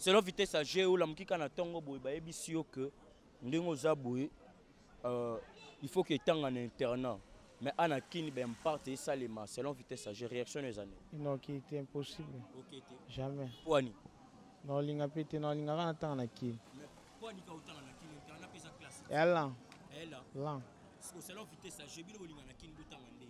selon vitesse à G ou la mukika na tongo boy ba ebisi yo que ndingo za boy il faut que tant en internat mais ana kini ben parte ça les ma selon vitesse à G réaction les années non qui était impossible jamais poani non linga pété non linga kana tant na kini mais poani ka autant na kini internat pesa classe elle là selon vitesse à G bilo linga na kini autant ndé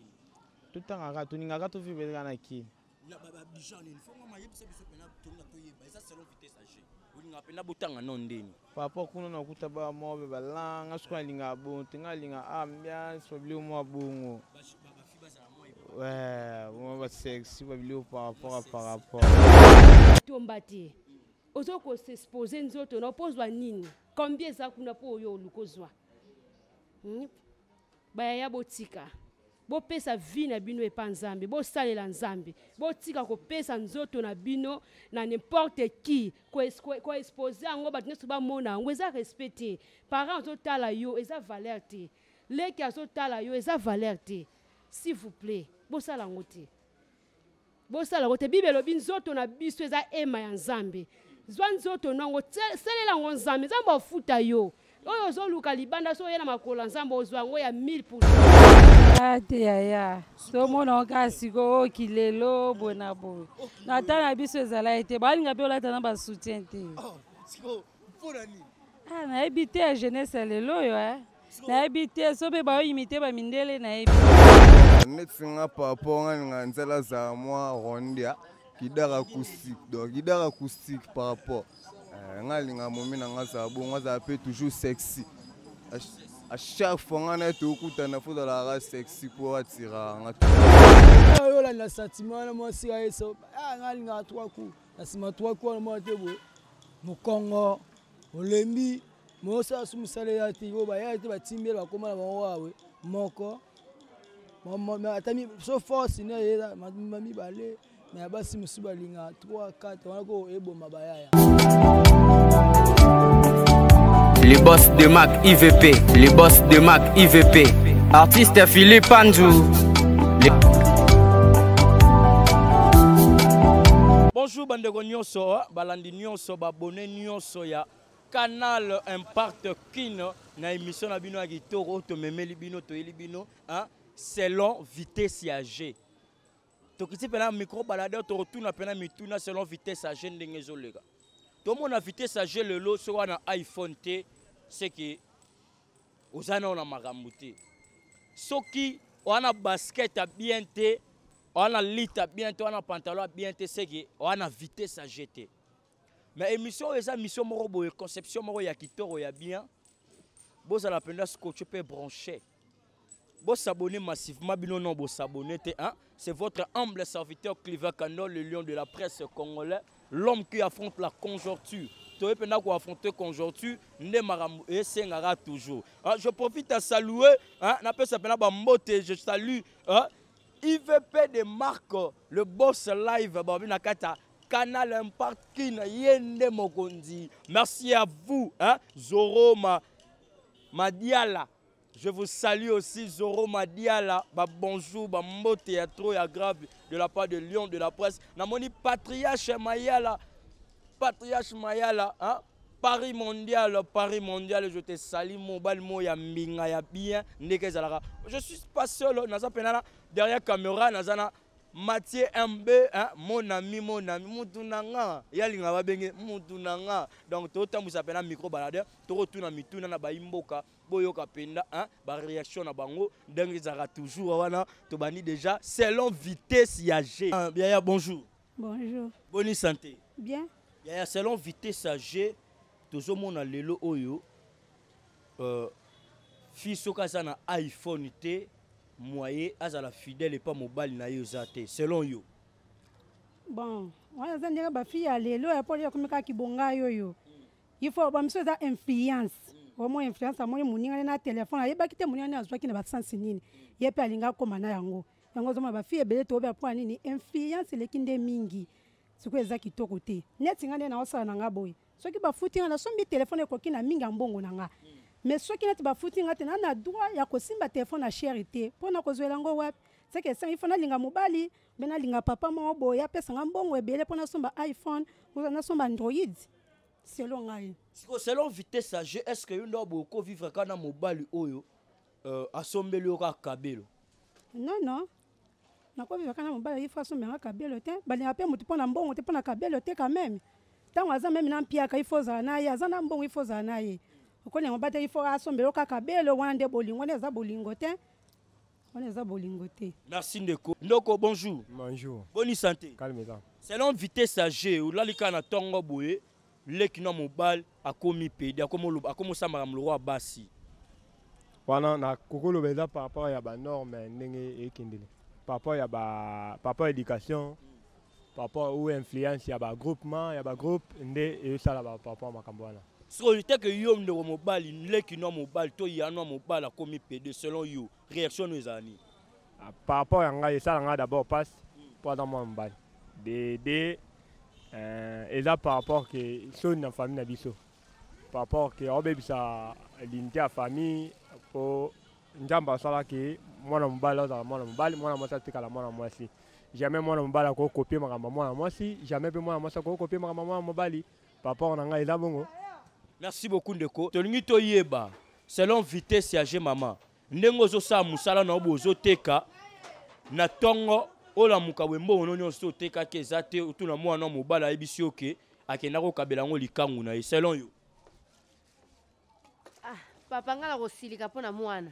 tout temps aga to ninga ka to fi be na kini la baba bijan il faut ma yebisa biso pena tonga to yeba ça selon vitesse à G olinga pena botanga non ndeni papa kuna na kutaba mobe balanga sukwa linga bonte nga linga ambiance babili mo bongo baba fi baza moi ouais mo ba sexy babili par rapport tombati ozoko s'exposer nzoto na pozwa nini combien ça kuna po yo lukozwa baya botika bo pesa vie na bino epa nzambe bo salela nzambe bo tika ko pesa nzoto na bino na n'importe qui ko exposer ango ba nesu ba mona ngo eza respecter parents to tala yo eza valeur te leki azo tala yo eza valeur te s'il vous plaît bo sala ngote bible lobi nzoto na biso eza ema ya nzambe zwa nzoto nango selela ngo nzambe nzambe ofuta yo oyo zoluka libanda so yena makola nzambe ozwa ngo ya 1000%. Ate yaya so mona okasiko okilelo bona bo natana biso ezala ete balinga pe olata na ba soutien te siko pona ni na ebite ya jeunesse lelo yo na ebite so be ba imiter ba mindele na ebi netsinga papa nga nzela za moi rondia guitare acoustique donc guitare acoustique par rapport ngalinga momina ngaza bongo za pe toujours sexy à chaque fois on a tout écouté na faut de la race sexy pour attirer yo la sentiment na moi si eso ngalinga 3 coups na sima 3 coups na moi te bo mo Congo olembi mo sa sumusale ya ti yo ba ya te ba timbe ba koma na bango wawe moko mama atami so force ne yela mami bale mais basi musiba linga 3 4 on ko ebo mabaya. Les boss de Mac IVP, les boss de Mac IVP. Artiste Philippe Anjou. Bonjour bandeko nyonso, balandi nyonso, babone nyonso ya Canal Impact Kino na émission na bino ya kitoko to memeli bino to yeli bino selon vitesse ya G. To kiti pena micro baladeur to retourna pena mituna selon vitesse ya G ndenge zolega. To mona vitesse ya G lelo so wana iPhone T c'est que ozana ona makambo te. Soki wana basket a bien te, wana lit a bien te, wana pantalon a bien te, c'est que wana vitesse à jeter. Mais émission eza mission moko boye conception moko ya kitoko ya bien. Boza la penda ce que tu peux brancher. Bo s'abonner massivement bino non bo s'abonner te hein. C'est votre humble serviteur Cliver Kano, le lion de la presse congolais, l'homme qui affronte la conjoncture. Je profite à saluer, je salue IVP de Marc, le boss live, Canal Impact Kina Yende Mokondi. Merci à vous, Zoro Madiala. Je vous salue aussi, Zoro Madiala. Bonjour, mot théâtre et grave de la part de Lion de la presse. Namoni Patriarche Mayala. Patriarche Mayala, Paris mondial, je te salue, mobile moya minga ya bien, je suis pas seul, derrière caméra, nazana Mathieu MB, mon ami, Moutounanga, Yalinga Babenge, Moutounanga, donc tout le temps vous appelez un micro baladeur, tout retourne à Mitouna, na Baimboka, Boyoka Penda, ba réaction na bango, donc ils aura toujours, wana, to bani déjà, selon vitesse yagé. Bien, bonjour. Bonjour. Bonne santé. Bien. Yaya selon vitesse à G, tout le monde a lelo oyo. Fiso kaza na iPhone T, moyen azala fidèle et pas mobile na yo zate. Selon yo. Bon, on a zandira ba fille à lelo et pour dire comme ka kibonga yo. Il faut ba mso za influence. Au moins influence amoni muninga na téléphone. Yeba kite muninga na azwa kina ba sense nini. Yepe alinga koma na yango. Yango zoma ba fille ebele to ba pour nini influence lekinde mingi. Ce que les acquis côté. Net singane na osala na nga boy. Soki ba footing na sombi téléphone ko kina minga mbongo na nga. Mais soki net ba footing na na droit ya ko simba téléphone na charité. Pona ko zwela ngo wap. C'est que ça il faut na linga mobali, bena linga papa mo boy ya pesa nga mbongo ebele pona somba iPhone, ou na somba Android. selon ngai. Selon vitesse à G, est-ce que vous avez beaucoup vivre quand on a mobile oyo assombeli oka kabelo? Non. Nako vivre quand on a mobile il faut assomber un kabelo te. Bali apé mutu pona mbongo te pona kabelo te quand même. Tant aza même na mpiaka il faut za na ye, aza na mbongo il faut za na ye. Okone mobile il faut assomber oka kabelo wana nde bolingo ne za bolingo te. On est à Bolingoté. Merci Ndeko. Ndoko, bonjour. Bonjour. Bonne santé. Calme-toi. Selon vitesse à G, ou là, les cas na tongo boye, les qui n'ont mobile a commis pédé, a comme ça madame le roi Bassi. Voilà, na kokolo beza par rapport à ba norme ndenge ekindele. Par rapport à ba éducation, par rapport aux influence ya ba groupement, ya ba groupe ndé et ça là par rapport à makambo wana. So il était que yom de mobile, les qui n'ont mobile, to y a non mobile a commis pédé selon you. Réaction nous ani. Par rapport à nga ça nga d'abord passe pour dans mon mobile. Et là par rapport que son na famille na biso. Par rapport que obe bisa l'unité à famille pour njamba sala que moi na mobile là moi na moi ça tika la moi na moi si. Jamais moi na mobile ko copier ma maman na moi si, jamais moi na moi ça ko copier ma maman mobile. Par rapport na nga eza bongo. Merci beaucoup Ndeko. Tolingi to yeba selon vitesse ya G maman. Ndengo zo sa musala na obozo teka na tongo ola mukawembo ononyo so teka kezate utuna mwana mobala ebisi oke akenda ko kabela ngo likangu na selon yo. Papa ngala ko silika pona mwana.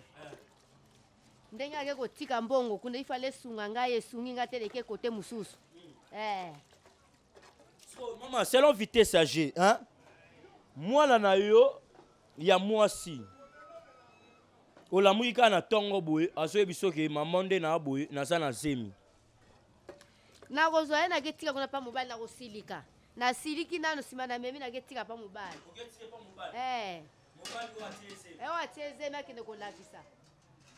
Ndenga ke ko tika mbongo kuna ifale sunga ngaye sungi ngateleke kote mususu. So maman selon vitesse à G, hein? Mwana na yo ya mwasi. Ola muika na tongo boye azo ebiso ke maman nde na boye na za na zemi. Na kozoya na getika kuna pa mobile na ko silika. Na siliki nano simana memi na getika pa mobile. Ogetika pa mobile. Mobile wa tieze. Wa tieze na kende ko lakisa.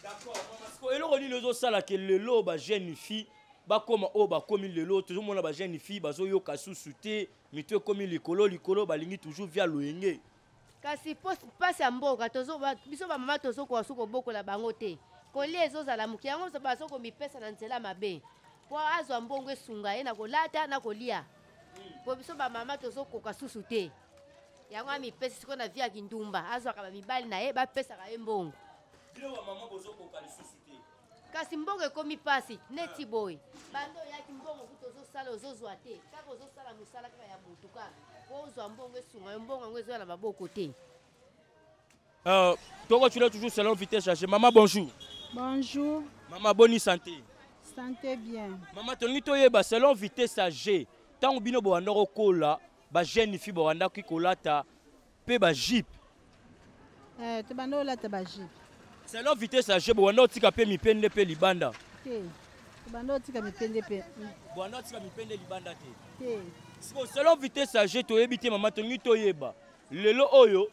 D'accord, parce que eloko li lezo sala ke lelo ba jeune fille ba koma o ba komi lelo toujours mona ba jeune fille bazo yoka susu te mito komi likolo balingi toujours via loyenge. Kasi pasi ya mboka tozo biso ba mama tozo ko suko bokola bango te. Kolie ezozala mukiango so baso ko mipesa na nzela mabe. Po azwa mbongo esunga ye na kolata na kolia. Po biso ba mama tozo ko kasusu te. Yango mipesa siko na via kindumba azwa ka mibali na ye ba pesa ka mbongo. Bilo wa mama bozo ko kalisusu te. Kasi mbongo ekomi pasi neti boy. Bando yaki mbongo kutozo sala ozozwa te. Kako ozosala musala kaka ya mutuka. Ozwa mbongo esunga mbongo ngo ezo na maboko te. Toi tu l'as toujours selon vitesse chargée. Maman bonjour. Bonjour. Maman bonne santé. Santé bien. Maman tongi toyeba selon vitesse chargée. Tant bino bo andoko kola ba jeune fille bo andako ki kolata pe ba jeep. Te bando la te ba jeep. Selon vitesse chargée bo andako tika pe mipende pe libanda. Te. Te bando tika mipende pe. Bo andako tika mipende libanda te. Te. Selon vitesse chargée toyebi te maman tongi toyeba. Lelo oyo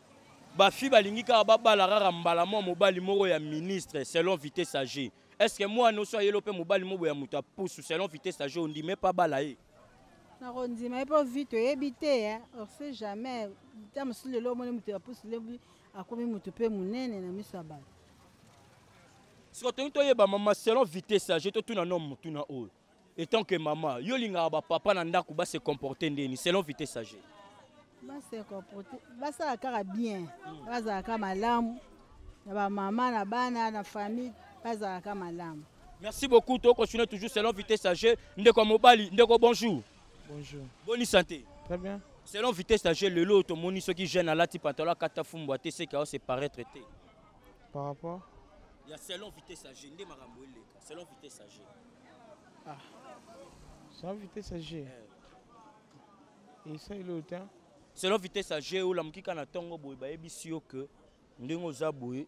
ba fi balingi ka ba bala rara mbala mo mobali moko ya ministre selon vitesse chargée. Est-ce que moi no so yelo pe mobali mo ya muta pousse selon vitesse chargée on dit mais pas bala e. Na rondi mais pas vite ebité hein, on sait jamais. Tam sur le lomo muta pousse le akomi mutu pe munene na misaba. Si on tongi toyeba maman selon vitesse chargée to tuna no mutu na o. Et tant que maman yo linga ba papa na ndaku ba se comporter ndeni selon vitesse chargée. Ba se comporter ba ça kaka bien. Ba za kaka malamu. Na ba maman na bana na famille ba za kaka malamu. Merci beaucoup. Tu continues toujours selon vitesse chargée. Ndeko mobali, ndeko bonjour. Bonjour. Bonne santé. Très bien. Selon vitesse chargée, le lot, moni ceux qui gênent à la type pantalon kata fumboité c'est qu'il se paraît traité. Par rapport. Il y a selon vitesse chargée, ndé maramboele. Selon vitesse chargée. Ah. Selon vitesse chargée. Et ça il est autant. Selon vitesse chargée ou la mukika na tongo boy ba ebisio que ndengo za boy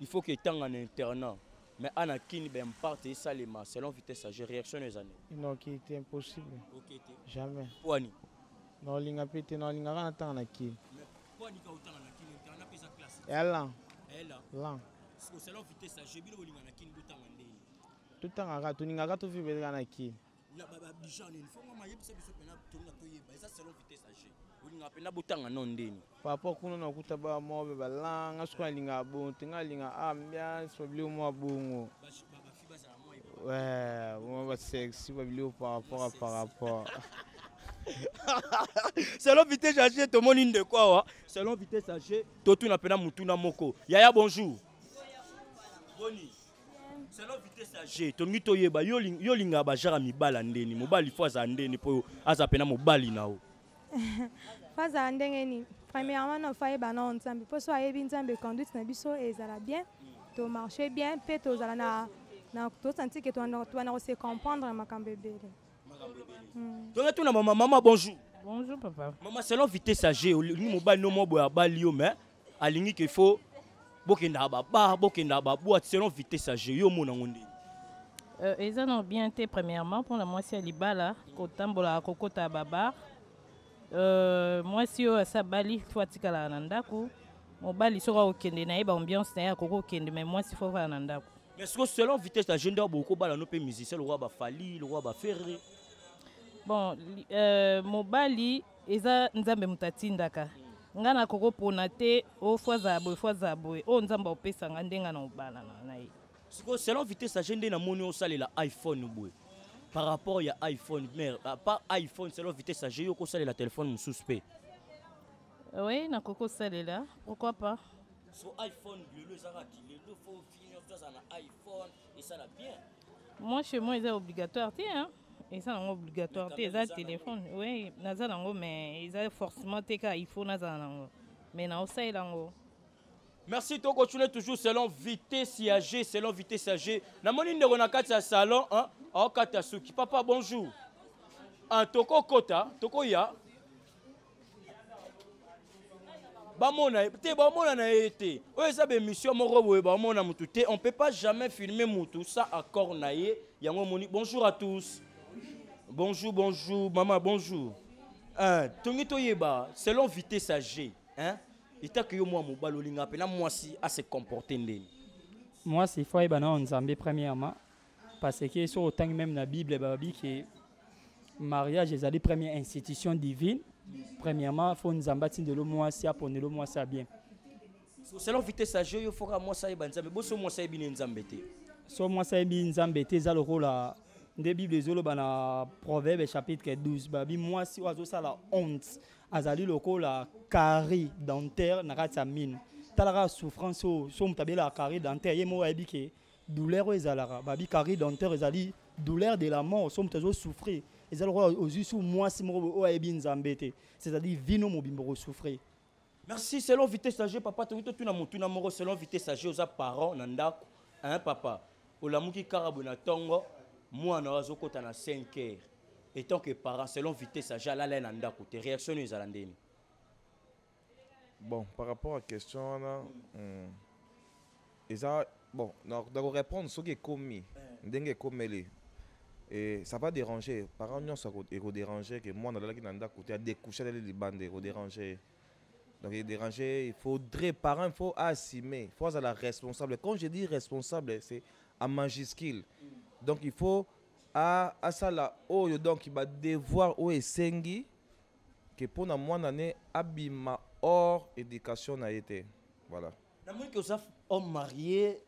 il faut que tant en internat. Mais Anna Kini ben parte ça les masses selon vitesse chargée réaction les années. Non qui était impossible. OK. Jamais. Poani. Non linga pété non linga na tant na Kini. Mais poani ka autant na Kini internat pesa classe. Ela. Là. Selon vitesse chargée bilo linga na Kini autant ndeni. Tout temps aga to ninga ka to fi be na Kini. Na baba bijan il faut ma yebisa biso pena to na to yeba ça selon vitesse chargée. Linga pena botanga non ndeni. Papa kuna na kutaba mo be balanga skwa linga bon tinga linga ambiance problème mo bongo. Ouais, moi va sexy par rapport. Selon vitesse âgée, tout le monde de quoi? Selon vitesse âgée, tout le monde a mutuna moko. Yaya, bonjour. Boni. Selon vitesse âgée, tout le monde a yolinga bajara mibala ndeni. Mobali fois andeni po azapena mobali nao. Faza ndengeni. Premièrement, on fait ba non ensemble. Pour soit yebi nzambe conduite na biso ezala bien. To marcher bien, peut to zala na to sentir que toi na se comprendre makambe bele. Donc tu na maman bonjour. Bonjour papa. Maman selon vitesse âgée, ni mobali no mo boya bali yo mais alingi qu'il faut bokenda ba bokenda ba boîte selon vitesse âgée yo mona ngondi. Ils ont bien été premièrement pour la moitié libala kotambola kokota baba. Moi si ça bali faut tikala nandaku. Mobali sera okende na yeba ambiance na ya koko kende mais moi si faut va nandaku. Mais est-ce que selon vitesse âgée ndo beaucoup bala no pe musicien le roi ba Fali, le roi ba Ferré. Bon, mobali eza nzambe mutatindaka. Ngana koko ponate o fois zabwe o nzamba opesa ndenga na obala na ye. Selon vitesse âgée ndena moni o salela iPhone boy. Par rapport à iPhone mais pas iPhone selon vitesse âgée yo ko salela téléphone mu suspect. Oui, na koko salela, pourquoi pas? So iPhone le zaraki le faut finir dans un iPhone et ça la bien. Moi chez moi c'est obligatoire hein. Et ça c'est obligatoire c'est téléphone. Oui, naza nango mais ils ont forcément teka il faut naza nango. Mais na osai lango. Merci to continuer toujours selon vitesse âgée, selon vitesse âgée. Na moni ndeko na kati ya salon hein, au kati ya suki. Papa bonjour. En toko kota, toko ya. Bamona na été. Oyo eza be mission moko boye bamona mutu te. On peut pas jamais filmer mutu ça accord na ye. Yango moni. Bonjour à tous. Bonjour, maman, bonjour. Tongi toyeba, selon vitesse âgée, hein? Il t'a que moi mobile olinga pena moi si à se comporter ndeni. Moi c'est faut eba na nzambe premièrement parce que sur autant même la Bible babi que mariage est la première institution divine. Premièrement, faut nzamba tindelo moi si aponelo moi ça bien. Selon vitesse âgée, il faut que moi ça eba nzambe. Bo so moi ça eba nzambe te. So moi ça eba nzambe te za le rôle la des Bibles zolo bana Proverbe chapitre 12 babi moi si oazo ça la honte azali loko la carie dentaire na kati mine talara souffrance so mutabela carie dentaire yemo ayebi ke douleur ezalara babi carie dentaire ezali douleur de la mort so mutazo souffrir ezali ozusu moi si mo ayebi nzambe te c'est-à-dire vino mobimbo souffrir. Merci. Selon vitesse âgée papa tu na mutu na moro selon vitesse âgée aux parents na ndako hein papa olamuki karabu na tongo moi na azokota na 5 heures et tant que parents selon vitesse âgée la la nanda côté réaction les alandeni. Bon par rapport à la question là bon d'accord répondre ce qui est commis ndenge komeli et ça va déranger parents non ça va déranger que moi na la qui nanda côté à découcher les bandes et déranger. Donc il déranger il faudrait parents il faut assumer il faut être la responsable quand je dis responsable c'est à majuscule. Donc il faut à ça là donc il va devoir au esengi que pour na moi année abima hors éducation a été voilà. Na moi que ça homme marié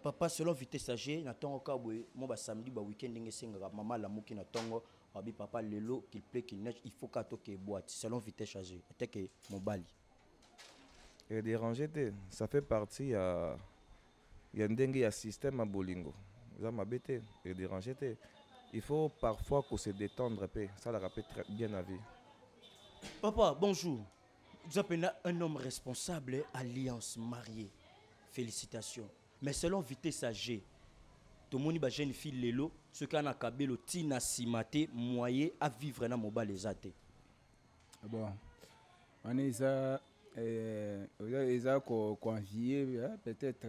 papa selon vitesse âgée na tongo kabwe moi ba samedi ba week-end ngesenga maman la muki na tongo abi papa lelo qu'il plaît qu'il neige il faut qu'ato que boîte selon vitesse âgée était que mobali. Et déranger ça fait partie il y a ndenge ya système à bolingo. Ça m'a bêté et dérangé. Il faut parfois qu'on se détendre, ça la rappelle très bien la vie. Papa, bonjour. Vous appelez un homme responsable, alliance mariée. Félicitations. Mais selon vitesse âgée, tout le monde est jeune fille Lelo, ce qu'on a kabelo tina simate moyen à vivre dans mobile les athées. Bon, on est ça, convié peut-être.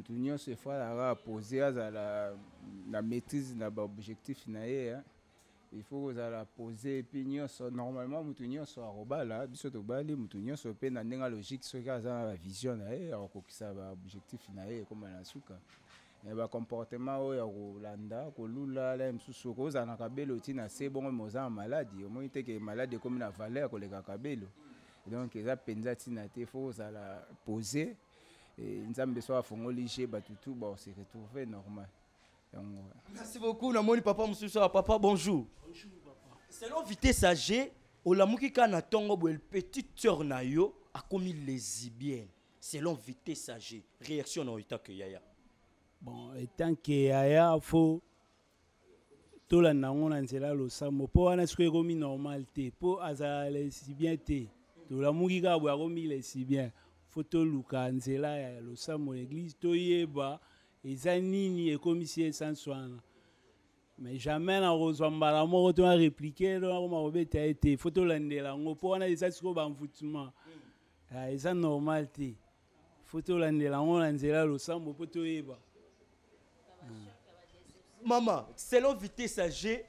Nous se faire poser la maîtrise de l'objectif. Il faut la poser. Puis normalement, nous sommes là, nous sommes là, la logique, la vision, l'objectif comme le comportement Rolanda, Kolula, la Msusoko, na kabelo tina c'est bon moza maladie. Au moins que maladie comme la valeur que les kabelo. Donc ça penza tina te faut la poser. Et nous avons besoin de faire tout bon, c'est retrouvé normal. Merci beaucoup, Namoni papa, monsieur papa, bonjour. Bonjour papa. Selon vitesse âgée, olamuki kana tongo bo petite sœur na yo a commis lesbienne. Selon vitesse âgée, réaction na état que yaya. Bon, étant que yaya faut tout la nango na nzela lo samo po wana siko komi normalité po azala lesbien te. To la muki ka bo komi lesbien. Faut to luka nzela ya lo samo l'église to yeba eza nini e komi si sans soin. Mais jamais na rozambala moko to répliquer donc ma robeta été photo landela ngo po wana eza siko ba mfutuma eza normal te photo landela ngo lanzela lo sambo poto yeba Maman selon vitesse âgée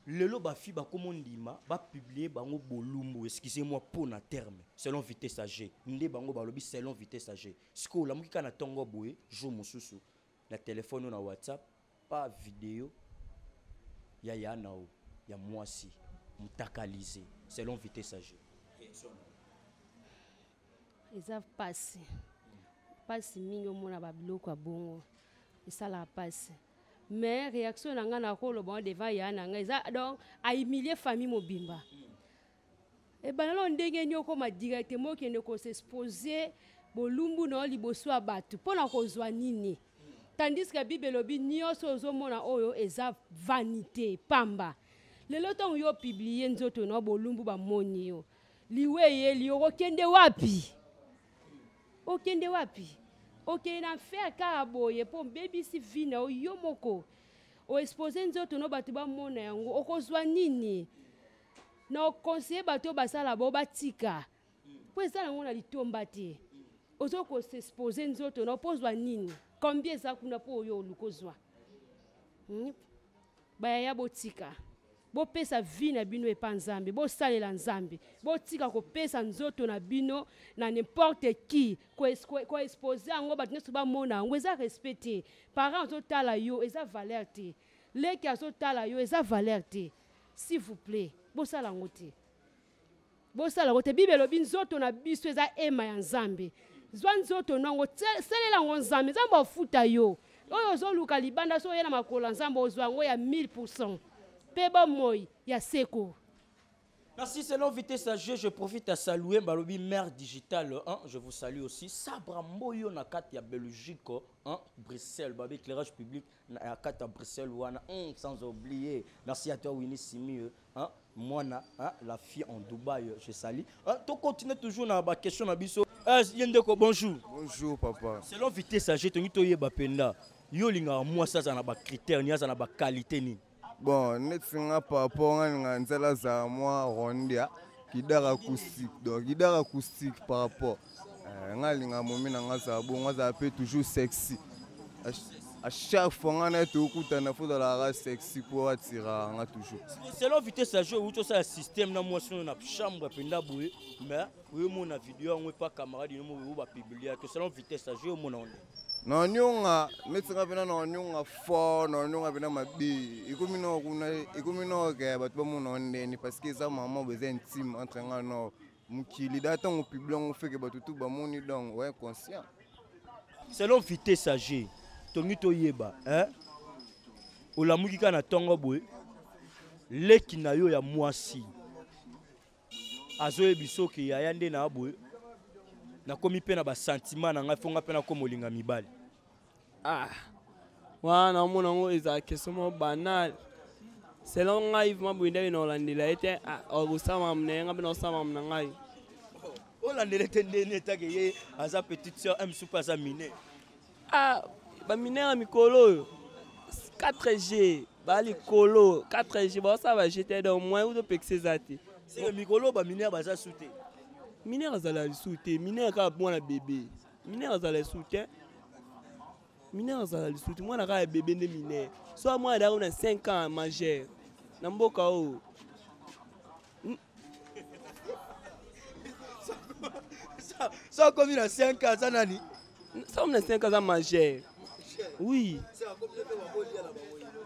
lelo ba fi ba komondima ba publier bango bolumbu excusez-moi pour na terme selon vitesse âgée nde bango ba lobi selon vitesse âgée siko la mukika na tongo boye jour mususu na téléphone na WhatsApp pas vidéo ya nao ya mwasi mutakalize selon vitesse âgée eza pasi mingi omona babiloko ya bongo esala pasi mais réaction na nga na koloba devant ya na nga eza donc ahumilie famille mobimba ebanalo ndenge ni okoma directement okende kosexpose bolumbu na liboso ya bato mpona kozwa nini. Tandis que Bible lobi nyonso ozomona oyo eza vanité pamba. Lelo tongo yo publier nzoto na bolumbu ba moni yo. Liweye li okende wapi? Okende wapi? Okende na faire ka boye po baby si vina yo moko. O exposer nzoto no batu ba mona yango okozwa nini? Na conseiller bato basala bo batika. Po ezala ngona litomba te. Ozo ko s'exposer nzoto na pozwa nini? Combien ça kuna po yo lukozwa baya botika bo pesa vie na bino epa nzambe bo salela nzambe bo tika ko pesa nzoto na bino na n'importe qui ko exposer ngo ba tnesu ba mona ngo eza respecter parents to tala yo eza valeur te leki aso tala yo eza valeur te s'il vous plaît bo sala ngote Bible lobi nzoto na biso eza ema ya nzambe zwan zoto nango selela ngo nzambe nzambe ofuta yo oyo zoluka libanda so yena makola nzambe ozwa ngo ya 1000% peba moy ya seko. Merci, selon vitesse âgée, je profite à saluer Balobi Mère Digitale 1, je vous salue aussi. Sabra Moyo na kati ya Belgique, Bruxelles, Babi éclairage public na kati ya Bruxelles wana, sans oublier. Merci à toi Winnie Simi, moi la fille en Dubaï, je salue. Tu continues toujours na ba question na biso. Yendeko bonjour. Bonjour papa. Selon vitesse âgée, tu to yeba penda. Yo linga moi ça na ba critères, ni ça na ba qualité ni. Bon, net singa par rapport à nzela za moi rondia guitare acoustique. Donc guitare acoustique par rapport ngalinga momi na ngaza bo ngaza peut toujours sexy. À chaque fois on a tout kuta na faut la race sexy pour attirer nga toujours. Selon vitesse âgée ou tout ça système na moi sur na chambre penda boue mais oui mon vidéo on pas camarade nous va publier que selon vitesse âgée au mon non nyonga metsinga pena no nyonga fo no nyonga pena mabi ikomino kuna ikomino ke batho ba mona ndeni parce que ça maman besoin intime entre nga no mukili data on publie on fait que batho tout ba moni donc ouais conscient. Selon vitesse âgée tongi to yeba olamuki kana tongo boy leki na yo ya mwasi azoye biso ke ya yande na boy na komi pe na ba sentiment na nga fonga pe na komolinga mibali wana mona ngo eza question banal selon ngai vma bwinda ino landela ete ogusama mnenga bino sama mnangai olandela tendene take ye aza petite sœur aime soupa za mine ba minera mikolo 4G bali kolo 4G ba ça va jeter dans moins ou de pexezati c'est mikolo ba minera baza souté minera zala souté minera ka mwana bébé minera zala souté minera zala souté mwana ka bébé ne minera so moi da on a 5 ans majeur na mboka o ça comme il a 5 ans ça nani ça on a 5 ans majeur oui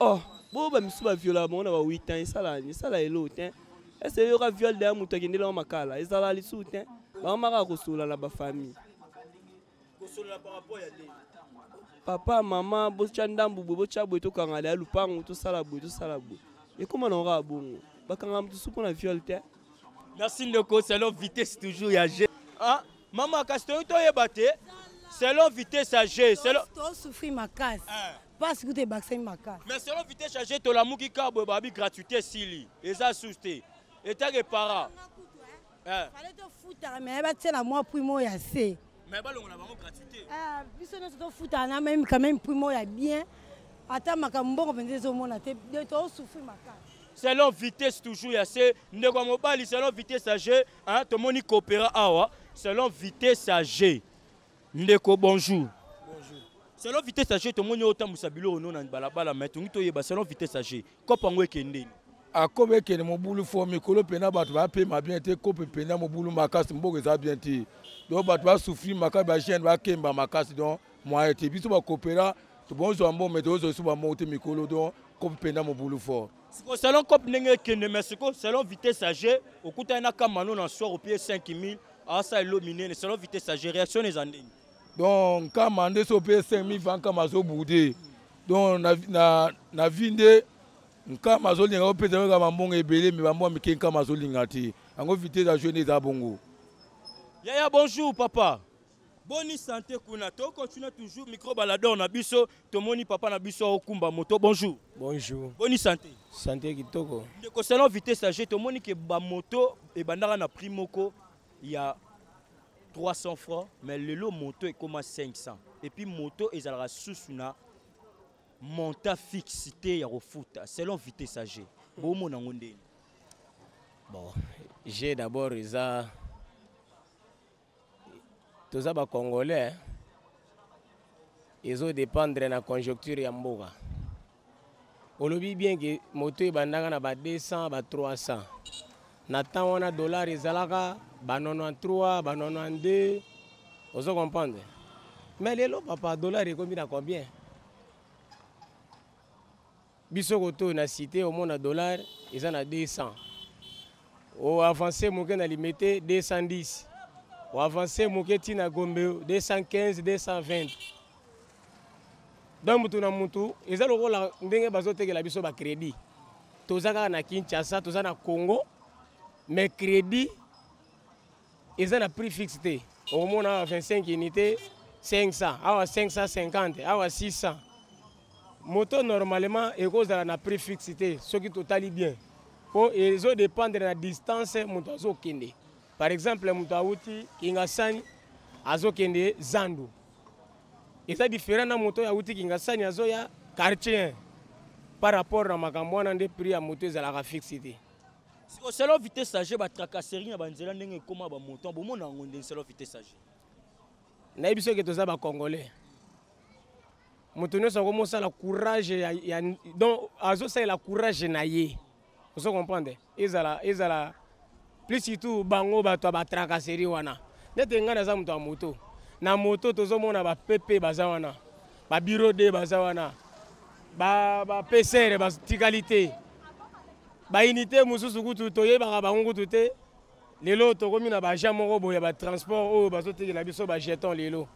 oh bo ba misu ba viola bon na ba 8 ans ça la elote est-ce que yo viol de mutu akendela makala ezala lisute ba maka kosola na ba famille kosola par rapport ya nini papa maman bo cha ndambu bo cha bo to kangala lupango to sala bo e comment on ra bongo bakanga mutu su mpona viol te. Merci ndeko, selon vitesse toujours ya G. Ah, maman Caston to yebate. Selon vitesse à G, selon to souffrir ma casse. Parce que tu es vaccin ma casse. Mais selon vitesse à G, to la muki ka bo babi gratuité sili. Eza sousté. Et ta repara. Fallait te foutre mais ba tela moi primo ya C. Mais ba longa na bango gratuité. Ah, biso no to foutre na même quand même primo ya bien. Ata makambo benze zo mona te de to souffrir ma casse. Selon vitesse toujours ya C, ndeko mobali selon vitesse à G, hein, to moni coopéra awa, selon vitesse à G. Ndeko bonjour. Bonjour. Selon vitesse à G, to moni autant musabilo no na balabala mais to ngito yeba selon vitesse à G. Kopango ekende. A kobe kene mobulu formi kolo pena batu ba pe ma bien te kope pena mobulu makasi mbogo za bien te. Donc batu ba souffrir makasi ba jeune ba kemba makasi donc moi été biso ba coopéra to bonzo ambo mais to zo ba monter mikolo donc kope pena mobulu fort. Selon cop nenge kende mais selon vitesse à G, okuta na kamano na soir au pied 5000 à ça illuminé selon vitesse à G réaction les andeni. Donc quand mandé so paye 5000 francs comme azo boudé. Donc na vinde nka mazolinga opeza nga mambongo ebele mais bambo mikenka mazolinga ti. Ango vitesse à jeune za bongo. Yaya bonjour papa. Bonne santé kuna to continue toujours micro balador na biso to moni papa na biso okumba moto bonjour. Bonjour. Bonne santé. Santé kitoko. Ndeko selon vitesse à G to moni ke ba moto e bandaka na prix moko il y a 300 francs mais le lot moto est comme 500 et puis moto ezalaka susuna monta fixité ya refuta selon vitesse à G. Bomo na ngondeni. Bon, G d'abord eza toza ba congolais. Ils ont dépendre na conjoncture ya mboka. Olobi bien que moto ebandaka na ba 200 ba 300. Na temps wana dollar ezalaka ba 93 ba 92. Vous comprenez? Mais lelo papa dollar ekomi na combien? Biso koto na cité au monde dollar ils en a 200. Au avancé moke na limité 210. Au avancé moke tina gombe 215 220. Donc mutu na mutu eza lokola ndenge bazotekela biso ba crédit. Tozaka na Kinshasa, toza na Congo. Mais crédit eza na prix fixé. Au monde à 25 unités 500, awa 550, awa 600. Moto normalement est cause de la prix fixité, ce qui totalement bien. Pour ils ont dépendre de la distance moto azo kende. Par exemple moto auti Kingasani azo kende Zandu. Et ça différent na moto ya auti Kingasani azo ya quartier par rapport à makambo na des prix à moto za la fixité. Selon vitesse à G ba tracasserie na banzela ndenge koma ba moto bo mona ngonde selon vitesse à G. Na biso ke toza ba congolais. Moto ça commence à la courage donc azo ça la courage na ye. Vous comprenez? Ezala plus surtout bango bato ba tracasserie wana. Nete ngana za moto a moto. Na moto tozo mona ba PP baza wana. Ba bureau de baza wana. Ba PCR ba tikalité. Ba unité mususu kutu toye ba bango tuté. Lelo to komi na ba jamoko boya ba transport o bazo tekela biso ba jeton lelo.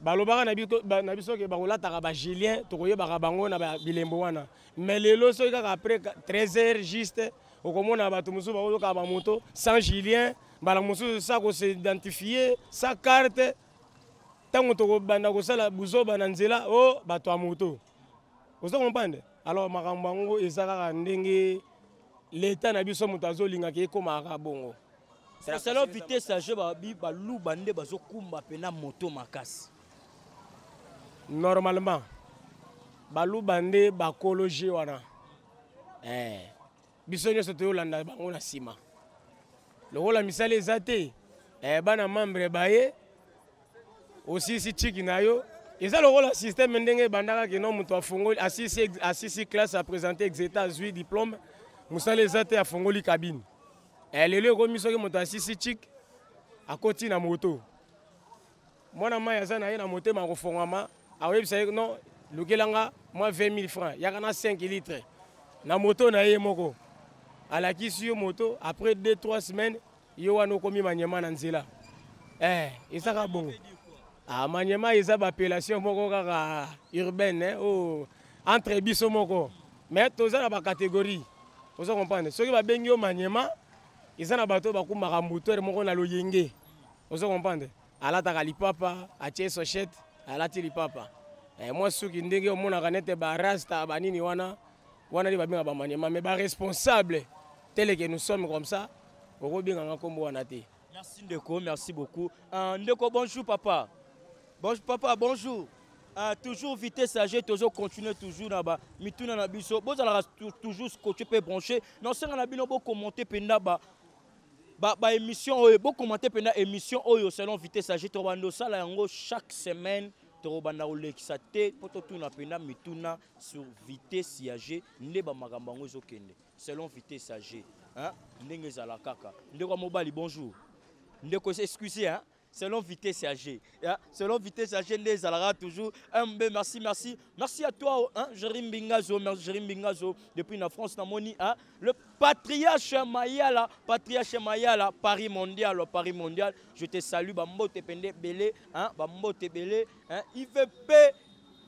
Balobaka na biso ke bakolata ba Julien to koyeba bango na ba bilembo wana. Mais lelo so kaka après 13h juste okomona bato mususu bakoyoka ba moto sans Julien bala mususu sa ko se identifier sa carte tango to banda ko sala buzoba na nzela o bato a moto. Vous comprenez? Alors makambo ngo ezaka ndenge l'état na biso moto azolinga ke komaka bongo. C'est la vitesse à G ba lu bande bazo kumba pena moto makasi. Normalement balu bande bakologie wana biso nyonso toyolanda bango na nsima lokola misala eza te bana membre baye osisi tiki na yo eza lokola système ndenge ebandaka keno moto afongoli asisi classe apresente exeta azwi diplôme mosala eza te afongoli kabine lelo ekomi soki moto asisi tiki akoti na moto mwana mai aza na ye na motema akofongama awebisa non lukelanga moi 20 000 francs yakana 5 litres na moto na ye moko alakisi yo moto après 2-3 semaines yo wana komi manyema na nzela ezaka bongo manyema eza ba appellation moko kaka urbaine entre biso moko mais toza na ba catégorie ozo comprendre soki babengi yo Maniema eza na bato bakumaka moteur moko na loyenge ozo comprendre alataka lipapa atie sochette alati lipapa moi soki ndenge omonaka nete barasta banini wana li babenga ba Maniema mais ba responsable tel que nous sommes comme ça okobenganga kombo wana te. Merci Ndeko, merci beaucoup. Ndeko, bonjour papa. Bonjour papa, bonjour. Toujours vitesse âgée, toujours continuer toujours là-bas. Mituna na biso, bon ça toujours scotché peut brancher. Non c'est na bino bo commenter penda ba émission oyo, bo commenter penda émission oyo selon vitesse âgée to bando sala yango chaque semaine to banda olekisa te poto tuna penda mituna sur vitesse âgée nde ba makambo ngo ezokende selon vitesse âgée. Hein? Ndenge zala kaka. Ndeko mobali bonjour. Ndeko excusez hein. Selon vitesse âgée. Hein? Selon vitesse âgée, les alara toujours. Merci, merci. Merci à toi, hein? Jérim Bingazo, depuis la France, hein? Le patriarche Mayala, Paris mondial. Je te salue, Bambote Pende Belé, hein? Bambote Belé, hein? IVP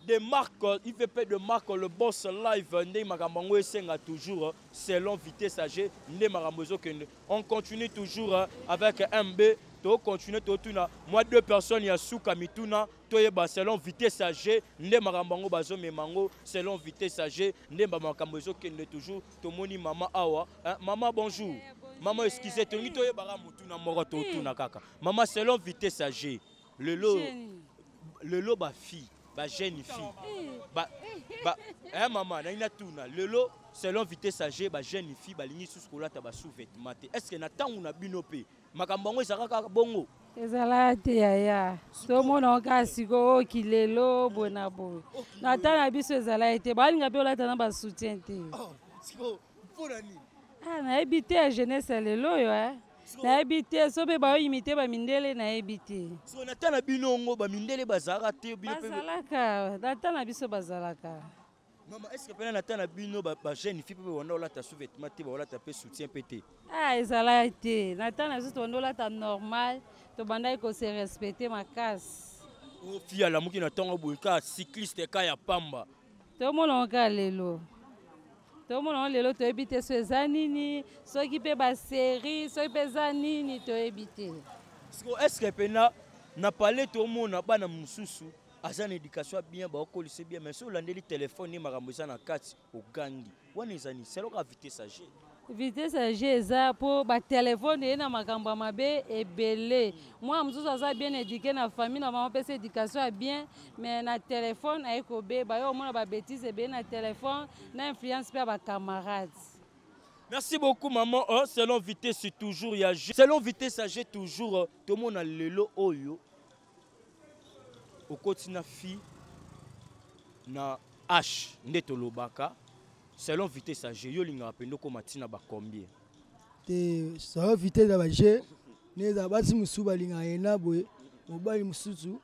de marque, le boss live, Ndé Magamango Senga toujours, selon vitesse âgée, Ndé Magamozo Kende. On continue toujours avec MB. To continuer to tuna moi 2 personnes ya suka mituna to yeba selon vitesse âgée nde makambango bazo memango selon vitesse âgée nde ba makambo zo kende toujours to moni mama awa hein? Maman bonjour maman excusez to ngito yeba mutuna moko to tuna kaka maman selon vitesse âgée le lot ba fille ba jeune fille ba hein maman na ina tuna le lot selon vitesse âgée ba jeune fille ba lingi sous kolata ba sous-vêtement est-ce que na tangu na binope makambango ezaka bongo ezala te yaya tomona okasiko okilelo bona boye nata na biso ezala ete balinga mpe olata na basoutien te nayebi te ya jeunesse lelo oyo nayebi te so mpe baoyimite bamindele nayebi te nata na bino ngo bamindele bazalaka te bazalaka nata na biso bazalaka. Maman, est-ce que pendant la temps bino ba jeune fille peut on a ta sous-vêtement te ba ta pe soutien pété. Ezala été. Natan na juste on a ta normal to banda ko se respecter ma casse. O fille la muki na tongo buka cycliste ka ya pamba. To mona ka lelo. To mona lelo to ebite so ezanini, so ki pe ba série, so pe zanini to ebite. Est-ce que pendant na parler to mona bana mususu Azan éducation bien, bah au lycée bien, mais sur l'année téléphone ni maramuza na kati au gangi. Wana izani, c'est la vitesse âgée. Vitesse âgée ça pour ba téléphone et na makamba mabe et belé. Moi mzuzu aza bien éduqué na famille na maman pese éducation bien, mais na téléphone ay ko be ba yo mona ba bêtise bien na téléphone na influence pe ba camarades. Merci beaucoup maman. Selon vitesse c'est toujours ya. Selon vitesse âgée toujours tout le monde a lelo oyo. Au quotidien fi na H ndeto lobaka selon vitesse âgée yo linga pendo ko matina ba combien te selon vitesse da baje neza basi musuba linga ena boye mobali mususu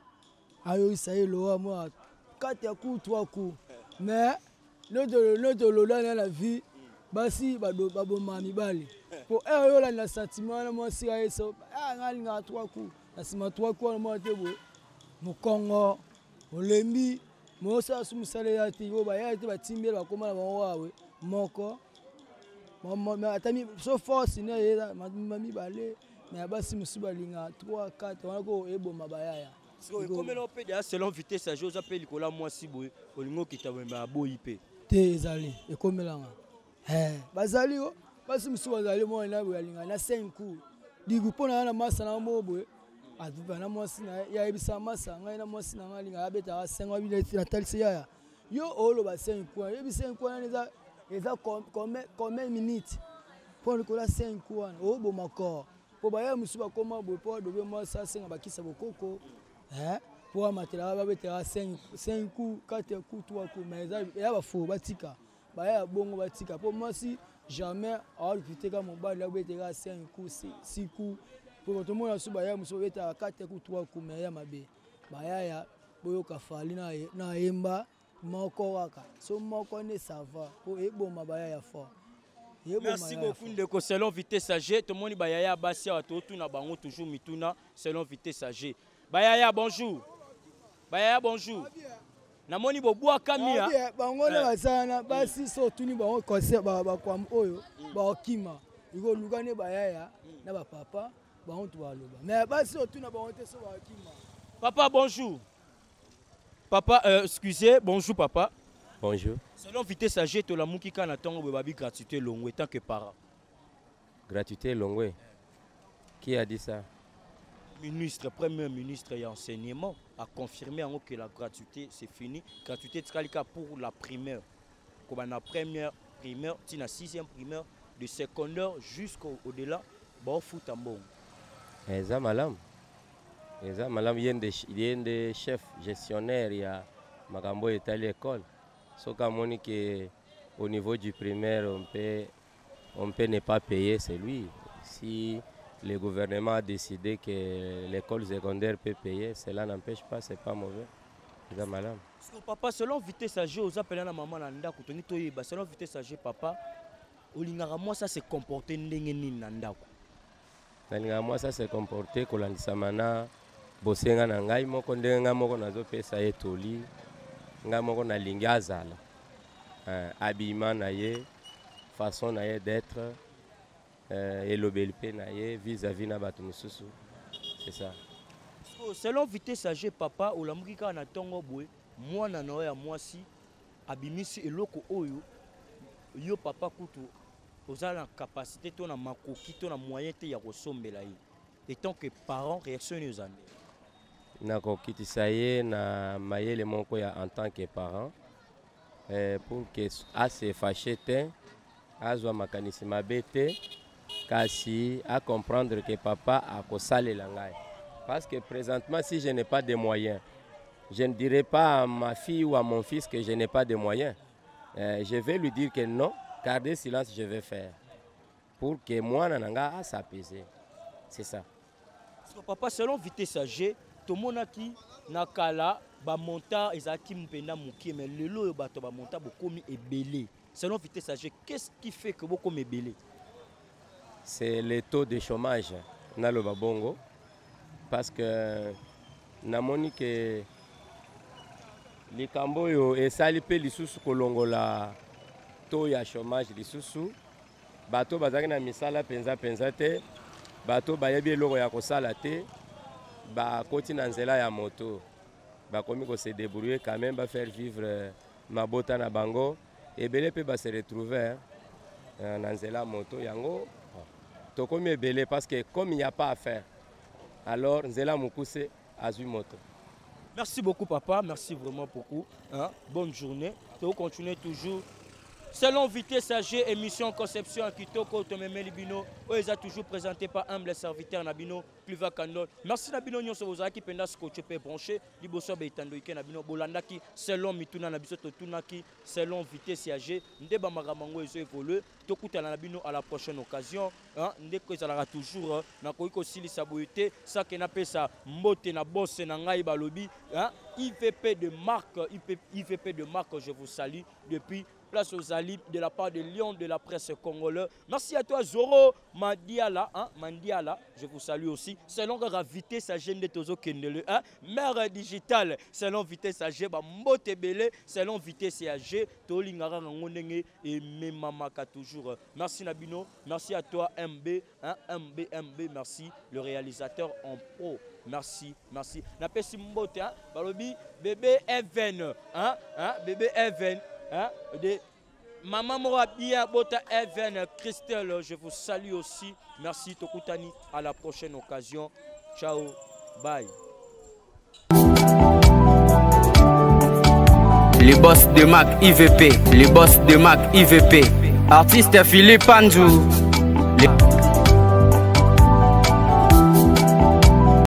ayo isaelo mo kati ya kutwa ku mais notre lola na la vie basi baboma mibali po yo la na sentiment na mo sika eso ngalinga 3 ku na sima 3 ku mo te boye Mukongo, Olembi, Mosa Sumusale yati, Yoba yati, Batimbe, Bakoma, Mawawe, Moko, Atami, so force, Mami Balé, mais Abassi Musubalinga, 3, 4, on a go Ebo Mabaya. Comme l'on peut dire, selon vitesse, ça j'ose appeler Nicolas Moissiboué, Olingo qui t'a même à Boïpé. Tezali, et comme l'on a. Bazali, Bassi Musubazali, moi, il a 5 coups. Digupona, la masse à la mobile. Adubana mwasina ya ebisa masa ngai na mwasina ngali ngabeta ka 5 minutes na talisi ya yo olo ba 5 points ebisa 5 points eza combien minutes pour que la 5 points o bo makor po ba ya musuba koma bo po dobe mwasa senga bakisa bokoko pour amatela ba beta 5 coups 4 coups 3 coups mais ya ba fo batika ba ya bongo batika po mwasi jamais a viteka mobali la beta 5 coups 6 coups. Pour tout le monde, il y a 4 ou 3 coups, mais il y a des baya boyo kafali na yemba moko waka so moko ne ça va pour eboma baya ya fort. Merci beaucoup Ndeko. Selon vitesse âgée, tout le monde baya basi à tout na bango toujours mituna selon vitesse âgée. Baya bonjour. Baya bonjour. namoni boboa kamia bango na basana basi so tuni bango concert ba kwa oyo ba kima iko lugane bayaya na ba papa bango to baloba mais basi so tuna bango te so ba kima. Papa bonjour. Papa excusez, bonjour papa. Bonjour. Selon vitesse âgée to la muki kana tongo bebabi gratuité longwe tant que parent. Gratuité longwe. Qui a dit ça? Ministre, premier ministre et enseignement a confirmé en que la gratuité c'est fini. Gratuité pour la primaire. Comme la première primaire, la sixième primaire, de secondaire jusqu'au-delà, bon foot en bon. Et ça, madame. Il y a des chefs gestionnaires, il y a Magambo et à l'école. Sauf qu'au niveau du primaire, on peut ne pas payer, c'est lui. Si le gouvernement a décidé que l'école secondaire peut payer, cela n'empêche pas, c'est pas mauvais. C'est madame. Papa, selon vitesse âgée, aux appelés à la maman, selon vitesse âgée, papa, moi ça s'est comporté n'endako. Moi ça s'est comporté que l'andisamana bosenga na ngai moko ndenga moko nazo pesa etoli ngai moko na linga azala habillement na ye façon na ye d'être elobeli pe na ye vis-à-vis na bato mosusu, c'est ça. Selon vitesse âgée papa olamuki kaka na ntongo boye mwana na yo ya mwasi abimisi eloko oyo yo papa kutu ozala na capacité to na makoki to na moyen te ya kosombela ye et tant que parent réaction aux années nakokitisa ye na mayele moko ya en tant que parent pour que ase fâché te azwa makanisi mabe te kasi à comprendre que papa a kosalela ngai. Parce que présentement, si je n'ai pas de moyens, je ne dirai pas à ma fille ou à mon fils que je n'ai pas de moyens. Je vais lui dire que non, garder silence, je vais faire. Pour que moi, nananga, a s'apaiser. C'est ça. Papa, selon vitesse âgée, tout le monde a qui nakala ba monta ezaki mpenda mukie mais lelo bato ba monta bokomi ebelé. Selon vitesse âgée, qu'est-ce qui fait que bokomi ebelé? C'est le taux de chômage na lo babongo parce que namoni que likambo yo esali pe lisusu kolongola taux ya chômage lisusu bato bazaki na misala penza te bato bayebi eloko ya kosala te bakoti na nzela ya moto bakomi ko se débrouiller quand même ba faire vivre mabota na bango ebele pe ba se retrouver na nzela moto yango tokomi ebele parce que comme il n'y a pas à faire alors nzela mukuse azui moto. Merci beaucoup papa, merci vraiment beaucoup. Bonne journée. Tu continuer toujours. Selon vitesse âgée, émission Conception Kitoko, Tomeme Libino, ils ont toujours présenté par humble serviteur Nabino, Pluva Kandol. Merci Nabino, nous sommes qui pendant ce que tu peux brancher, Liboso Beitando Ike Nabino, Bolandaki, selon Mituna Nabiso Totunaki, selon vitesse âgée, Ndeba Magamango, ils ont évolué, Tokuta Nabino à la prochaine occasion, Ndeko Zalara toujours, Nakoiko Sili Saboyete, ça qui n'a pas ça, Mbote na bosse Nangaï Balobi, IVP de marque, je vous salue depuis. Place aux alliés de la part de Lyon de la presse congolaise. Merci à toi Zoro Mandiala, Mandiala, je vous salue aussi. Selon la vitesse âgée de Tozo Kendele, mère digitale, selon vitesse âgée, Mbote Belé, selon vitesse âgée, Tolingara Ngonenge et Memamaka toujours. Merci Nabino, merci à toi MB, MB, merci le réalisateur en pro. Merci, merci. Napesi Mbote, Balobi, bébé Even, bébé Even. De Maman Morabia Bota Even Christelle, je vous salue aussi. Merci Tokutani. À la prochaine occasion. Ciao. Bye. Les boss de Mac IVP. Les boss de Mac IVP. Artiste Philippe Andrew.